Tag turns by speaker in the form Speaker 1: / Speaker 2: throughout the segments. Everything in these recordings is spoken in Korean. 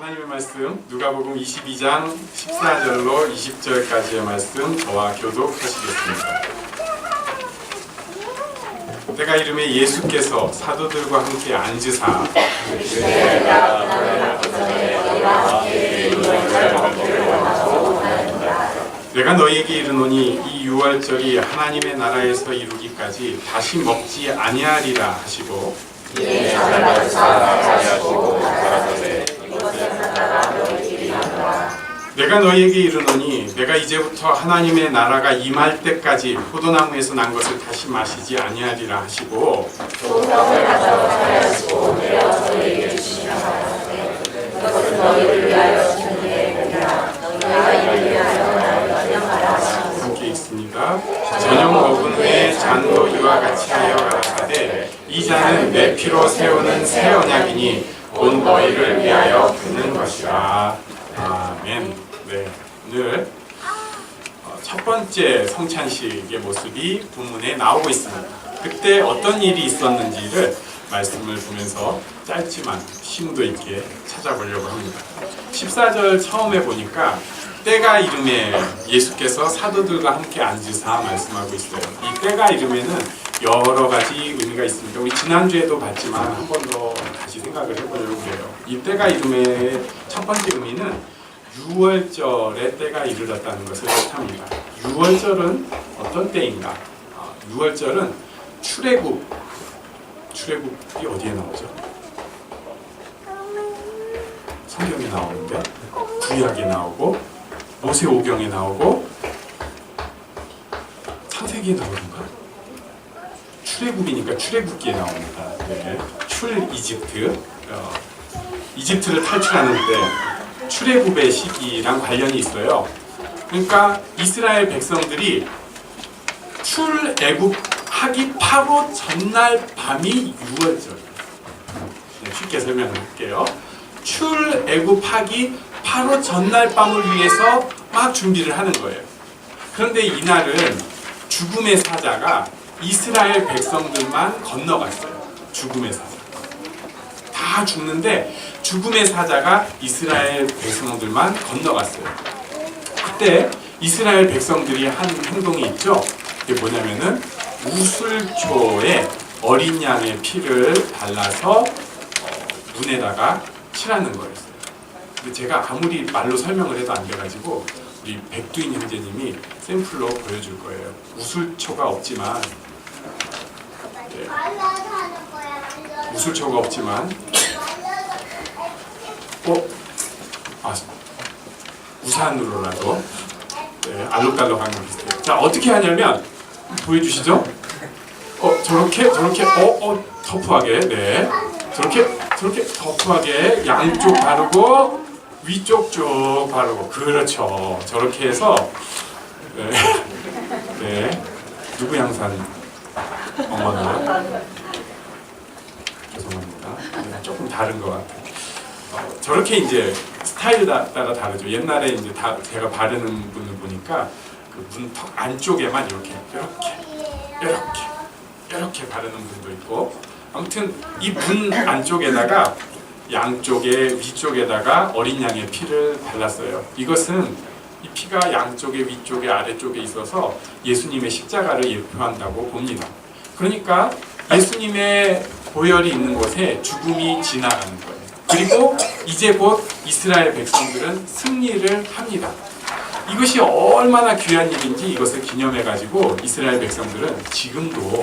Speaker 1: 하나님의 말씀 누가복음 22장 14절로 20절까지의 말씀 저와 교독하시겠습니다. 때가 이름에 예수께서 사도들과 함께 앉으사 내가 너희에게 이르노니 이 유월절이 하나님의 나라에서 이루기까지 다시 먹지 아니하리라 하시고 내가 너희에게 이르노니 내가 이제부터 하나님의 나라가 임할 때까지 포도나무에서 난 것을 다시 마시지 아니하리라 하시고 함께 있습니다. 저녁 먹은 후에 잔도 이와 같이 하여 가라사대 이 잔은 내 피로 세우는 새 언약이니 곧 너희를 위하여 붓는 것이라. 아멘. 네, 오늘 첫 번째 성찬식의 모습이 본문에 나오고 있습니다. 그때 어떤 일이 있었는지를 말씀을 보면서 짧지만 심도 있게 찾아보려고 합니다. 14절 처음에 보니까 때가 이름에 예수께서 사도들과 함께 앉으사 말씀하고 있어요. 이 때가 이름에는 여러 가지 의미가 있습니다. 우리 지난주에도 봤지만 한 번 더 다시 생각을 해보려고 해요. 이 때가 이름의 첫 번째 의미는 유월절의 때가 이르렀다는 것을 뜻합니다. 유월절은 어떤 때인가? 유월절은 출애굽이 어디에 나오죠? 성경에 나오는데 구약에 나오고 모세오경에 나오고 창세기에 나오는가? 출애굽이니까 출애굽기에 나옵니다. 네. 이집트 이집트를 탈출하는 때 출애굽의 시기랑 관련이 있어요. 그러니까 이스라엘 백성들이 출애굽하기 바로 전날 밤이 유월절. 네, 쉽게 설명할게요. 출애굽하기 바로 전날 밤을 위해서 막 준비를 하는 거예요. 그런데 이날은 죽음의 사자가 이스라엘 백성들만 건너갔어요. 죽음의 사자. 다 죽는데 죽음의 사자가 이스라엘 백성들만 건너갔어요. 그때 이스라엘 백성들이 한 행동이 있죠. 그게 뭐냐면은 우슬초에 어린 양의 피를 발라서 문에다가 칠하는 거였어요. 근데 제가 아무리 말로 설명을 해도 안 돼가지고 우리 백두인 형제님이 샘플로 보여줄 거예요. 우슬초가 없지만 우슬초가 없지만 우산으로라도 알록달록한 거 비슷해요. 자, 어떻게 하냐면 보여주시죠? 저렇게 터프하게 저렇게 터프하게 양쪽 바르고 위쪽 쭉 바르고 그렇죠. 저렇게 해서 누구 양산 어머나 죄송합니다. 조금 다른 것 같아요. 저렇게 이제 스타일 따라 다르죠. 옛날에 이제 제가 바르는 분을 보니까 그 문턱 안쪽에만 이렇게 바르는 분도 있고, 아무튼 이 문 안쪽에다가 양쪽에 위쪽에다가 어린 양의 피를 발랐어요. 이것은 이 피가 양쪽에 위쪽에 아래쪽에 있어서 예수님의 십자가를 예표한다고 봅니다. 그러니까 예수님의 보혈이 있는 곳에 죽음이 지나가는 거예요. 그리고 이제 곧 이스라엘 백성들은 승리를 합니다. 이것이 얼마나 귀한 일인지 이것을 기념해가지고 이스라엘 백성들은 지금도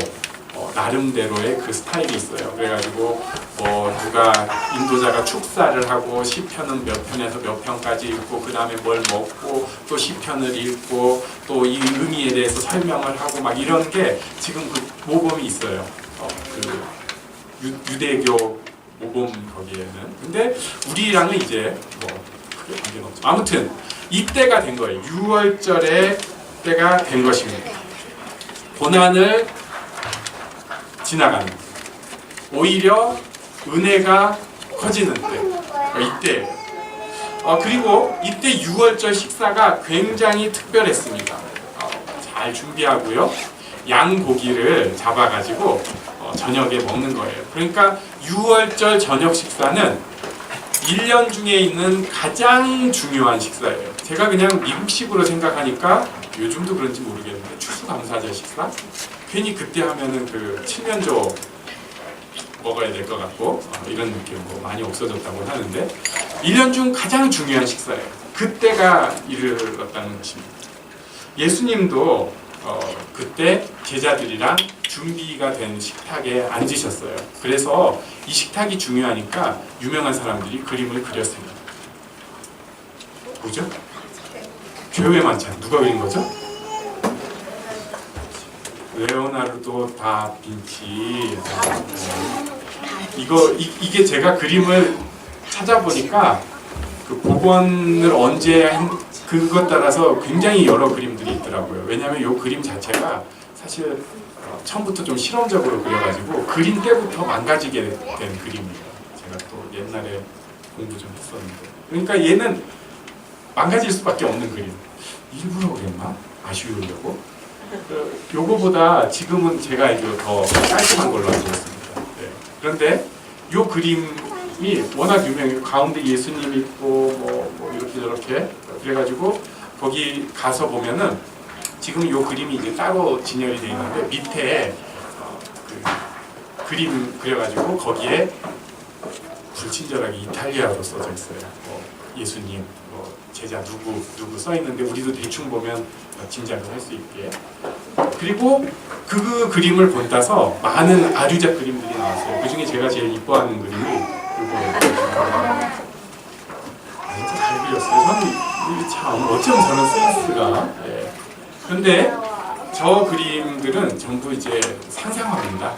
Speaker 1: 나름대로의 그 스타일이 있어요. 그래가지고 누가 인도자가 축사를 하고 시편은 몇 편에서 몇 편까지 읽고 그 다음에 뭘 먹고 또 시편을 읽고 또 이 의미에 대해서 설명을 하고 막 이런 게 지금 그 모범이 있어요. 그 유대교 모범 거기에는. 근데 우리랑은 이제 크게 관계는 없죠. 아무튼 이때가 된 거예요. 유월절의 때가 된 것입니다. 고난을 지나가는, 오히려 은혜가 커지는 때, 이때. 그리고 이때 유월절 식사가 굉장히 특별했습니다. 잘 준비하고요. 양고기를 잡아가지고 저녁에 먹는 거예요. 그러니까 유월절 저녁 식사는 1년 중에 있는 가장 중요한 식사예요. 제가 그냥 미국식으로 생각하니까 요즘도 그런지 모르겠는데 추수감사절 식사? 괜히 그때 하면은 그 칠면조 먹어야 될 것 같고 이런 느낌으로 많이 없어졌다고 하는데 1년 중 가장 중요한 식사예요. 그때가 이르렀다는 것입니다. 예수님도 그때 제자들이랑 준비가 된 식탁에 앉으셨어요. 그래서 이 식탁이 중요하니까 유명한 사람들이 그림을 그렸어요. 뭐죠? 교회 만찬 누가 그린 거죠? 레오나르도 다빈치. 이게 제가 그림을 찾아보니까 그 복원을 언제 한 그것 따라서 굉장히 여러 그림들이 있더라고요. 왜냐하면 이 그림 자체가 사실 처음부터 좀 실험적으로 그려가지고 그림 때부터 망가지게 된 그림이에요. 제가 또 옛날에 공부 좀 했었는데, 그러니까 얘는 망가질 수밖에 없는 그림. 일부러 그랬나? 아쉬우려고? 요거보다 지금은 제가 이제 더 깔끔한 걸로 알고 있습니다. 네. 그런데 요 그림이 워낙 유명해요. 가운데 예수님 있고 뭐 이렇게 저렇게 그래가지고 거기 가서 보면은 지금 요 그림이 이제 따로 진열이 되어 있는데 밑에 그 그림 그려가지고 거기에 불친절하게 이탈리아로 써져 있어요. 예수님, 제자 누구 써 있는데 우리도 대충 보면 짐작을 할 수 있게. 그리고 그 그림을 본따서 많은 아류작 그림들이 나왔어요. 그 중에 제가 제일 이뻐하는 그림이 이거예요. 진짜 잘 그렸어요. 저는 참 어쩜 저런 센스가. 네. 그런데 저 그림들은 전부 이제 상상화입니다.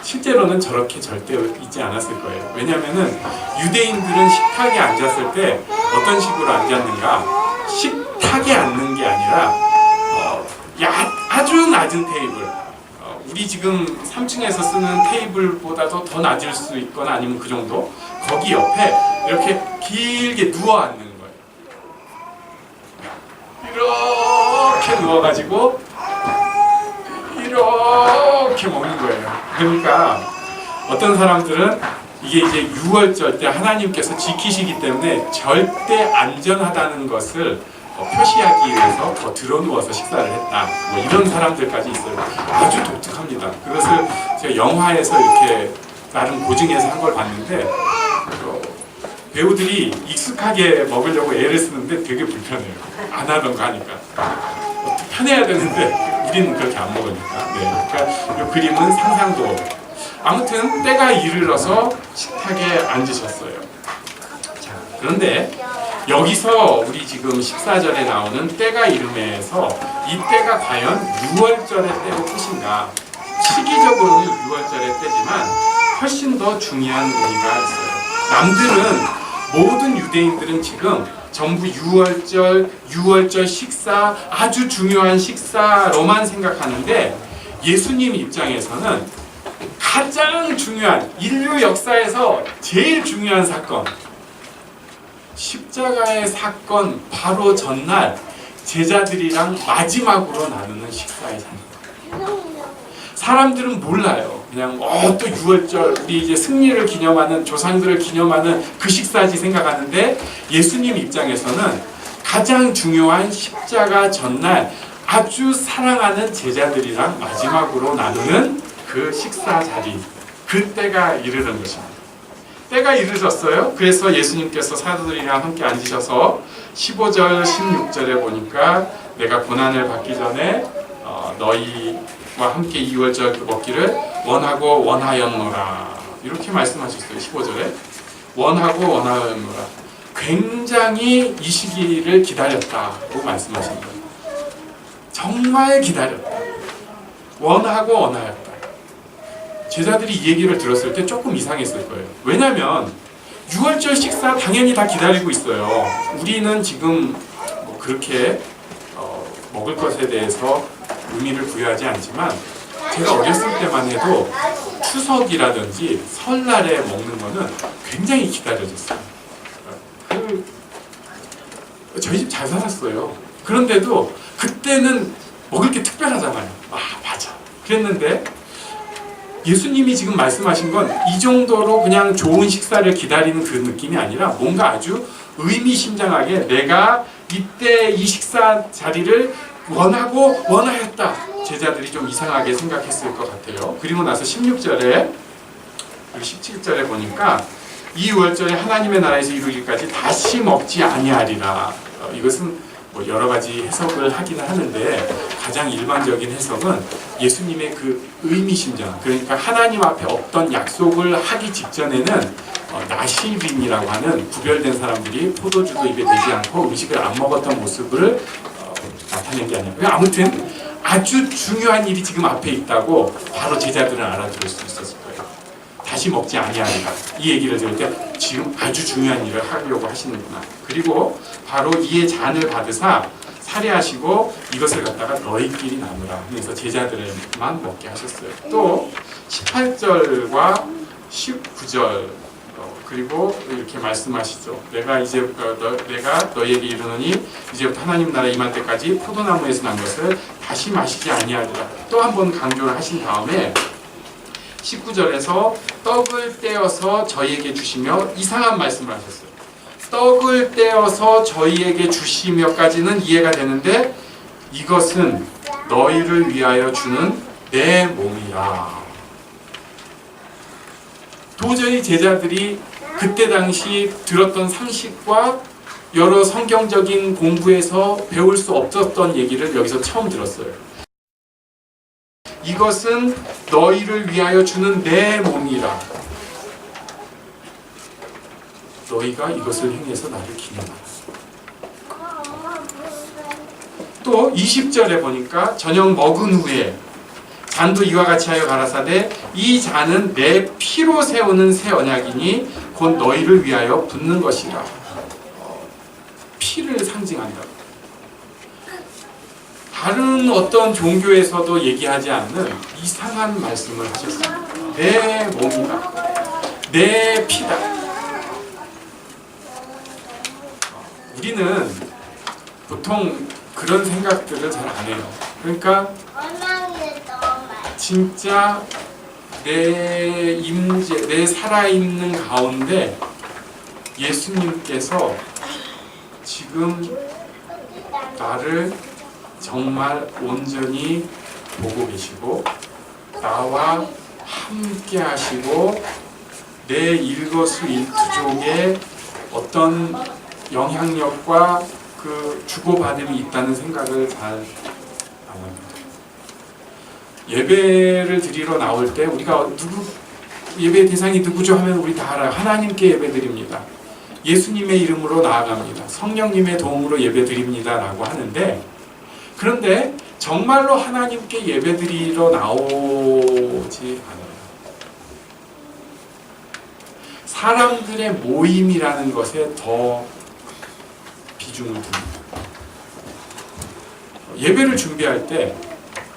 Speaker 1: 실제로는 저렇게 절대 있지 않았을 거예요. 왜냐하면은 유대인들은 식탁에 앉았을 때 어떤 식으로 앉았는가? 식탁에 앉는 게 아니라 아주 낮은 테이블, 우리 지금 3층에서 쓰는 테이블보다도 더 낮을 수 있거나 아니면 그 정도, 거기 옆에 이렇게 길게 누워 앉는 거예요. 이렇게 누워가지고 이렇게 먹는 거예요. 그러니까 어떤 사람들은 이게 이제 유월절 때 하나님께서 지키시기 때문에 절대 안전하다는 것을 표시하기 위해서 더 드러누워서 식사를 했다. 뭐 이런 사람들까지 있어요. 아주 독특합니다. 그것을 제가 영화에서 이렇게 나름 고증해서 한 걸 봤는데 배우들이 익숙하게 먹으려고 애를 쓰는데 되게 불편해요. 안 하던 거 하니까. 편해야 되는데 우리는 그렇게 안 먹으니까. 네. 그러니까 이 그림은 상상도. 아무튼 때가 이르러서 식탁에 앉으셨어요. 자, 그런데 여기서 우리 지금 14절에 나오는 때가 이름에서 이 때가 과연 6월절의 때의 뜻인가? 시기적으로는 6월절의 때지만 훨씬 더 중요한 의미가 있어요. 남들은 모든 유대인들은 지금 전부 6월절 식사, 아주 중요한 식사로만 생각하는데 예수님 입장에서는 가장 중요한 인류 역사에서 제일 중요한 사건, 십자가의 사건 바로 전날 제자들이랑 마지막으로 나누는 식사의 사건. 사람들은 몰라요. 그냥 또 6월절 우리 이제 승리를 기념하는, 조상들을 기념하는 그 식사지 생각하는데 예수님 입장에서는 가장 중요한 십자가 전날 아주 사랑하는 제자들이랑 마지막으로 나누는 그 식사 자리, 그때가 이르는 것입니다. 때가 이르렀어요. 그래서 예수님께서 사도들이랑 함께 앉으셔서 15절, 16절에 보니까 내가 고난을 받기 전에 너희와 함께 2월절 먹기를 원하고 원하였노라, 이렇게 말씀하셨어요. 15절에 원하고 원하였노라. 굉장히 이 시기를 기다렸다고 말씀하신 거예요. 정말 기다렸다. 원하고 원하였다. 제자들이 이 얘기를 들었을 때 조금 이상했을 거예요. 왜냐하면 6월절 식사 당연히 다 기다리고 있어요. 우리는 지금 뭐 그렇게 먹을 것에 대해서 의미를 부여하지 않지만 제가 어렸을 때만 해도 추석이라든지 설날에 먹는 거는 굉장히 기다려졌어요. 저희 집 잘 살았어요. 그런데도 그때는 먹을 게 특별하잖아요. 맞아. 그랬는데 예수님이 지금 말씀하신 건 이 정도로 그냥 좋은 식사를 기다리는 그 느낌이 아니라 뭔가 아주 의미심장하게 내가 이때 이 식사 자리를 원하고 원하였다. 제자들이 좀 이상하게 생각했을 것 같아요. 그리고 나서 16절에 그리고 17절에 보니까 이 유월절에 하나님의 나라에서 이루기까지 다시 먹지 아니하리라. 이것은 뭐 여러 가지 해석을 하기는 하는데 가장 일반적인 해석은 예수님의 그 의미심장, 그러니까 하나님 앞에 어떤 약속을 하기 직전에는 나시린이라고 하는 구별된 사람들이 포도주도 입에 대지 않고 음식을 안 먹었던 모습을 나타낸 게 아니고요. 아무튼 아주 중요한 일이 지금 앞에 있다고 바로 제자들은 알아들을 수 있었을 거예요. 다시 먹지 아니하리라. 이 얘기를 들을 때 지금 아주 중요한 일을 하려고 하시는구나. 그리고 바로 이에 잔을 받으사 살해하시고 이것을 갖다가 너희끼리 나누라. 그래서 제자들만 먹게 하셨어요. 또 18절과 19절 그리고 이렇게 말씀하시죠. 내가 너희에게 이르노니 이제부터 하나님 나라 임할 때까지 포도나무에서 난 것을 다시 마시지 아니하리라. 또 한 번 강조를 하신 다음에 19절에서 떡을 떼어서 저희에게 주시며 이상한 말씀을 하셨어요. 떡을 떼어서 저희에게 주시며까지는 이해가 되는데 이것은 너희를 위하여 주는 내 몸이라. 도저히 제자들이 그때 당시 들었던 상식과 여러 성경적인 공부에서 배울 수 없었던 얘기를 여기서 처음 들었어요. 이것은 너희를 위하여 주는 내 몸이라. 너희가 이것을 행해서 나를 기념하라. 또 20절에 보니까 저녁 먹은 후에 잔도 이와 같이 하여 가라사대 이 잔은 내 피로 세우는 새 언약이니 곧 너희를 위하여 붓는 것이라. 피를 상징한다. 다른 어떤 종교에서도 얘기하지 않는 이상한 말씀을 하셨습니다. 내 몸이다. 내 피다. 우리는 보통 그런 생각들을 잘 안 해요. 그러니까 진짜 내 살아있는 가운데 예수님께서 지금 나를 정말 온전히 보고 계시고 나와 함께 하시고 내 일거수일투족에 어떤 영향력과 그 주고받음이 있다는 생각을 잘 안 합니다. 예배를 드리러 나올 때 우리가 예배 대상이 누구죠 하면 우리 다 알아요. 하나님께 예배드립니다. 예수님의 이름으로 나아갑니다. 성령님의 도움으로 예배드립니다 라고 하는데 그런데 정말로 하나님께 예배드리러 나오지 않아요. 사람들의 모임이라는 것에 더 비중을 둡니다. 예배를 준비할 때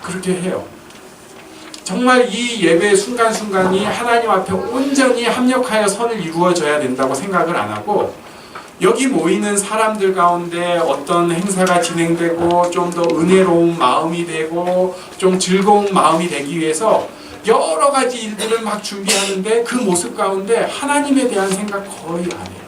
Speaker 1: 그렇게 해요. 정말 이 예배 순간순간이 하나님 앞에 온전히 합력하여 선을 이루어져야 된다고 생각을 안 하고 여기 모이는 사람들 가운데 어떤 행사가 진행되고 좀 더 은혜로운 마음이 되고 좀 즐거운 마음이 되기 위해서 여러 가지 일들을 막 준비하는데 그 모습 가운데 하나님에 대한 생각 거의 안 해요.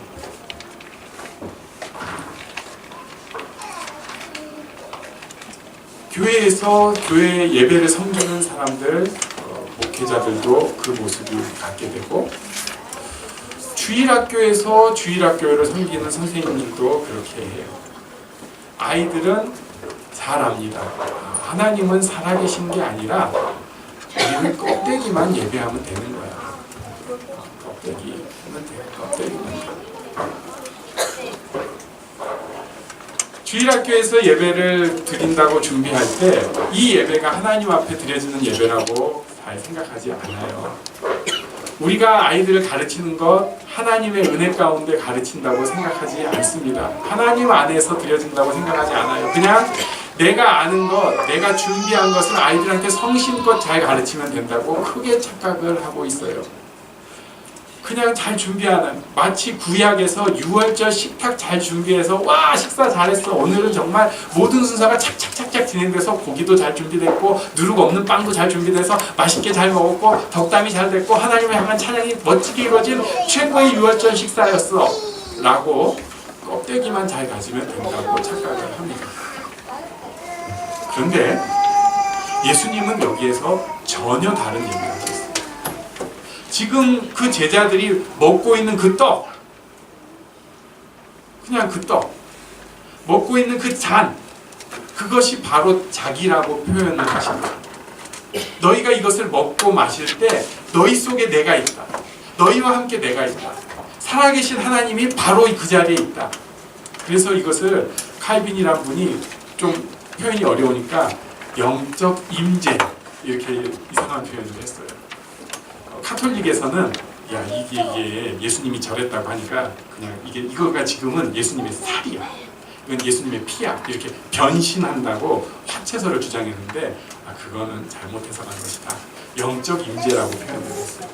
Speaker 1: 교회에서 교회 예배를 섬기는 사람들, 목회자들도 그 모습을 갖게 되고 주일학교에서 주일학교를 섬기는 선생님들도 그렇게 해요. 아이들은 잘 압니다. 하나님은 살아계신 게 아니라 우리는 껍데기만 예배하면 되는 거야. 껍데기만 돼. 껍데기만 돼. 주일학교에서 예배를 드린다고 준비할 때 이 예배가 하나님 앞에 드려지는 예배라고 잘 생각하지 않아요. 우리가 아이들을 가르치는 것 하나님의 은혜 가운데 가르친다고 생각하지 않습니다. 하나님 안에서 드려진다고 생각하지 않아요. 그냥 내가 아는 것, 내가 준비한 것을 아이들한테 성심껏 잘 가르치면 된다고 크게 착각을 하고 있어요. 그냥 잘 준비하는, 마치 구약에서 6월절 식탁 잘 준비해서 와 식사 잘했어, 오늘은 정말 모든 순서가 착착착착 진행돼서 고기도 잘 준비됐고 누룩 없는 빵도 잘 준비돼서 맛있게 잘 먹었고 덕담이 잘 됐고 하나님을 향한 찬양이 멋지게 이루어진 최고의 6월절 식사였어 라고 껍데기만 잘 가지면 된다고 착각을 합니다. 그런데 예수님은 여기에서 전혀 다른 얘기를 하고 있어요. 지금 그 제자들이 먹고 있는 그 떡, 그냥 그 떡, 먹고 있는 그 잔, 그것이 바로 자기라고 표현을 하십니다. 너희가 이것을 먹고 마실 때 너희 속에 내가 있다. 너희와 함께 내가 있다. 살아계신 하나님이 바로 그 자리에 있다. 그래서 이것을 칼빈이란 분이 좀 표현이 어려우니까 영적 임재, 이렇게 이상한 표현을 했어요. 카톨릭에서는 야 이게 예수님이 저랬다고 하니까 그냥 이거가 지금은 예수님의 살이야, 이건 예수님의 피야, 이렇게 변신한다고 화채설을 주장했는데 그거는 잘못해서 간 것이다. 영적 임재라고 표현을 했어요.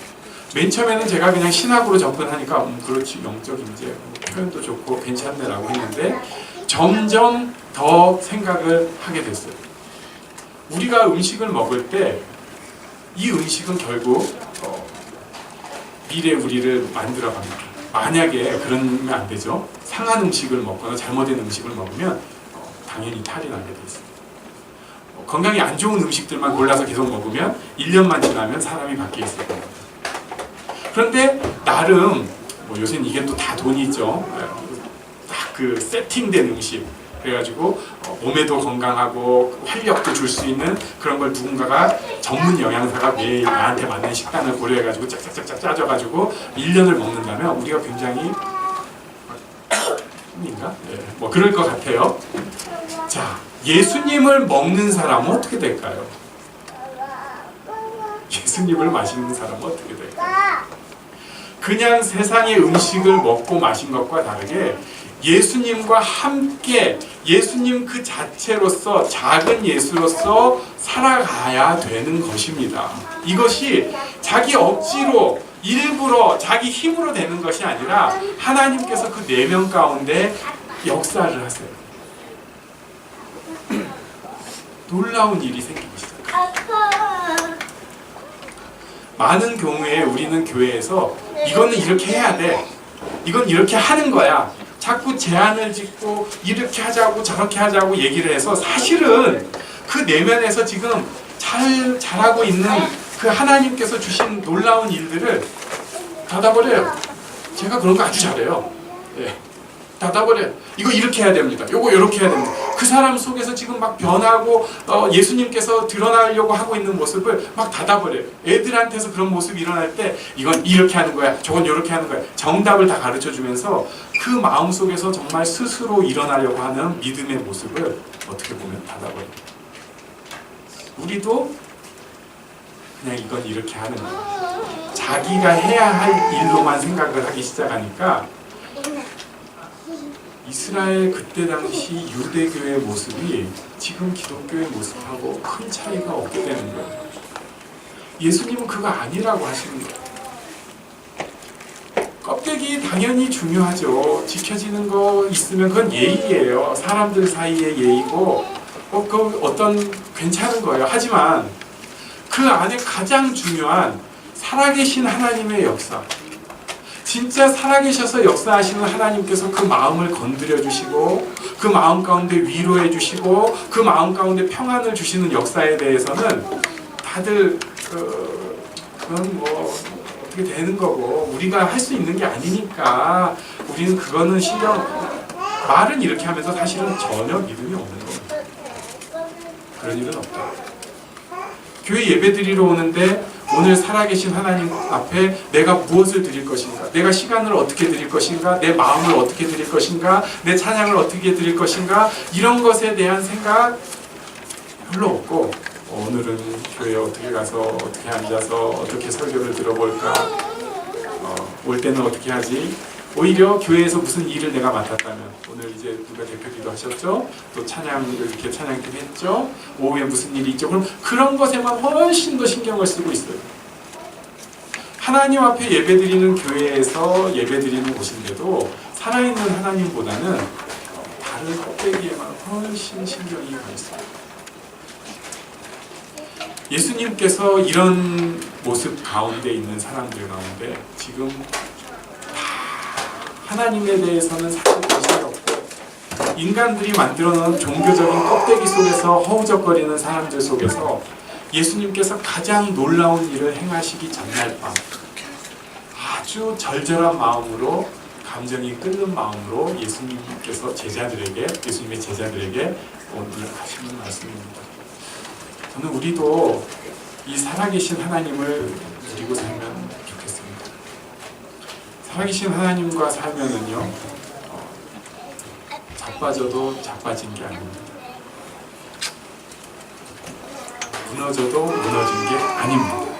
Speaker 1: 맨 처음에는 제가 그냥 신학으로 접근하니까 그렇지 영적 임재 표현도 좋고 괜찮네 라고 했는데 점점 더 생각을 하게 됐어요. 우리가 음식을 먹을 때 이 음식은 결국 미래 우리를 만들어 갑니다. 만약에 그러면 안 되죠. 상한 음식을 먹거나 잘못된 음식을 먹으면 당연히 탈이 나게 돼 있습니다. 건강에 안 좋은 음식들만 골라서 계속 먹으면 1년만 지나면 사람이 바뀌어 있을 겁니다. 그런데 나름 요새는 이게 또 다 돈이 있죠. 딱 그 세팅된 음식, 그래가지고 몸에도 건강하고 활력도 줄 수 있는 그런 걸 누군가가 전문 영양사가 매일 나한테 맞는 식단을 고려해가지고 짝짝짝짝 짜져가지고 1년을 먹는다면 우리가 굉장히 인가? 뭐 그럴 것 같아요. 자, 예수님을 먹는 사람은 어떻게 될까요? 예수님을 마시는 사람은 어떻게 될까요? 그냥 세상의 음식을 먹고 마신 것과 다르게 예수님과 함께 예수님 그 자체로서 작은 예수로서 살아가야 되는 것입니다. 이것이 자기 억지로 일부러 자기 힘으로 되는 것이 아니라 하나님께서 그 내면 가운데 역사를 하세요. 놀라운 일이 생기기 시작합니다. 많은 경우에 우리는 교회에서 이거는 이렇게 해야 돼, 이건 이렇게 하는 거야, 자꾸 제안을 짓고 이렇게 하자고 저렇게 하자고 얘기를 해서 사실은 그 내면에서 지금 잘하고 있는 그 하나님께서 주신 놀라운 일들을 닫아버려요. 제가 그런 거 아주 잘해요. 예. 닫아버려요. 이거 이렇게 해야 됩니다. 요거 이렇게 해야 됩니다. 그 사람 속에서 지금 막 변하고 예수님께서 드러나려고 하고 있는 모습을 막 닫아버려요. 애들한테서 그런 모습이 일어날 때 이건 이렇게 하는 거야, 저건 이렇게 하는 거야, 정답을 다 가르쳐주면서 그 마음 속에서 정말 스스로 일어나려고 하는 믿음의 모습을 어떻게 보면 닫아버려요. 우리도 그냥 이건 이렇게 하는 거예요. 자기가 해야 할 일로만 생각을 하기 시작하니까 이스라엘 그때 당시 유대교의 모습이 지금 기독교의 모습하고 큰 차이가 없게 되는 거예요. 예수님은 그거 아니라고 하시는 거예요. 껍데기 당연히 중요하죠. 지켜지는 거 있으면 그건 예의예요. 사람들 사이의 예의고 그 어떤 괜찮은 거예요. 하지만 그 안에 가장 중요한 살아계신 하나님의 역사, 진짜 살아계셔서 역사하시는 하나님께서 그 마음을 건드려 주시고 그 마음 가운데 위로해 주시고 그 마음 가운데 평안을 주시는 역사에 대해서는 다들 그건 뭐 어떻게 되는 거고 우리가 할 수 있는 게 아니니까 우리는 그거는 말은 이렇게 하면서 사실은 전혀 믿음이 없는 겁니다. 그런 일은 없다. 교회 예배 드리러 오는데 오늘 살아계신 하나님 앞에 내가 무엇을 드릴 것인가, 내가 시간을 어떻게 드릴 것인가, 내 마음을 어떻게 드릴 것인가, 내 찬양을 어떻게 드릴 것인가, 이런 것에 대한 생각 별로 없고 오늘은 교회에 어떻게 가서 어떻게 앉아서 어떻게 설교를 들어볼까, 올 때는 어떻게 하지, 오히려 교회에서 무슨 일을 내가 맡았다면 오늘 이제 누가 대표기도 하셨죠, 또 찬양을 이렇게 찬양기도 했죠, 오후에 무슨 일이 있죠, 그럼 그런 것에만 훨씬 더 신경을 쓰고 있어요. 하나님 앞에 예배드리는 교회에서 예배드리는 곳인데도 살아있는 하나님보다는 다른 껍데기에만 훨씬 신경이 가 있어요. 예수님께서 이런 모습 가운데 있는 사람들 가운데 지금 하나님에 대해서는 사실 관심이 없고 인간들이 만들어 놓은 종교적인 껍데기 속에서 허우적거리는 사람들 속에서 예수님께서 가장 놀라운 일을 행하시기 전날 밤 아주 절절한 마음으로 감정이 끓는 마음으로 예수님께서 예수님의 제자들에게 오늘 하시는 말씀입니다. 저는 우리도 이 살아계신 하나님을 누리고 살면 좋겠습니다. 살아계신 하나님과 살면은요, 자빠져도 자빠진 게 아닙니다. 무너져도 무너진 게 아닙니다.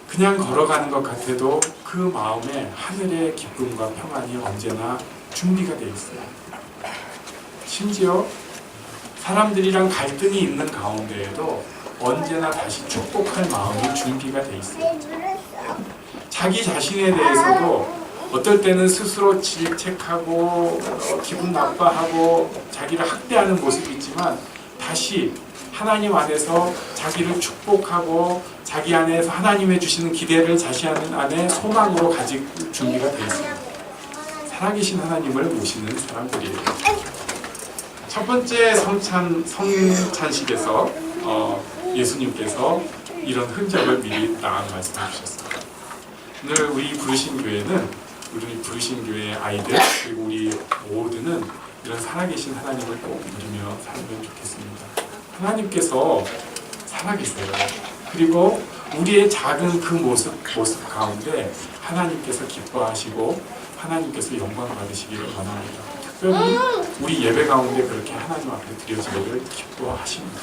Speaker 1: 그냥 걸어가는 것 같아도 그 마음에 하늘의 기쁨과 평안이 언제나 준비가 되어 있어요. 심지어 사람들이랑 갈등이 있는 가운데에도 언제나 다시 축복할 마음이 준비가 되어 있어요. 자기 자신에 대해서도 어떨 때는 스스로 질책하고 기분 나빠하고 자기를 학대하는 모습이 있지만 다시 하나님 안에서 자기를 축복하고 자기 안에서 하나님의 주시는 기대를 자신 안에 소망으로 가질 준비가 되어 있습니다. 살아계신 하나님을 모시는 사람들이에요. 첫 번째 성찬식에서 예수님께서 이런 흔적을 미리 딱 말씀해 주셨습니다. 오늘 우리 부르신 교회의 아이들 그리고 우리 모두는 이런 살아계신 하나님을 꼭 누리며 살면 좋겠습니다. 하나님께서 살아계세요. 그리고 우리의 작은 그 모습 가운데 하나님께서 기뻐하시고 하나님께서 영광 받으시기를 원합니다. 특별히 우리 예배 가운데 그렇게 하나님 앞에 드려지기를 기뻐하십니다.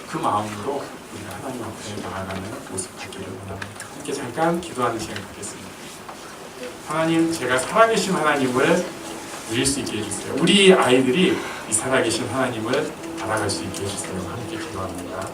Speaker 1: 그 마음으로 우리가 하나님 앞에 나아가는 모습 갖기를 원합니다. 함께 잠깐 기도하는 시간 갖겠습니다. 하나님, 제가 살아계신 하나님을 누릴 수 있게 해주세요. 우리 아이들이 이 살아계신 하나님을 알아갈 수 있게 해주세요. 함께 기도합니다.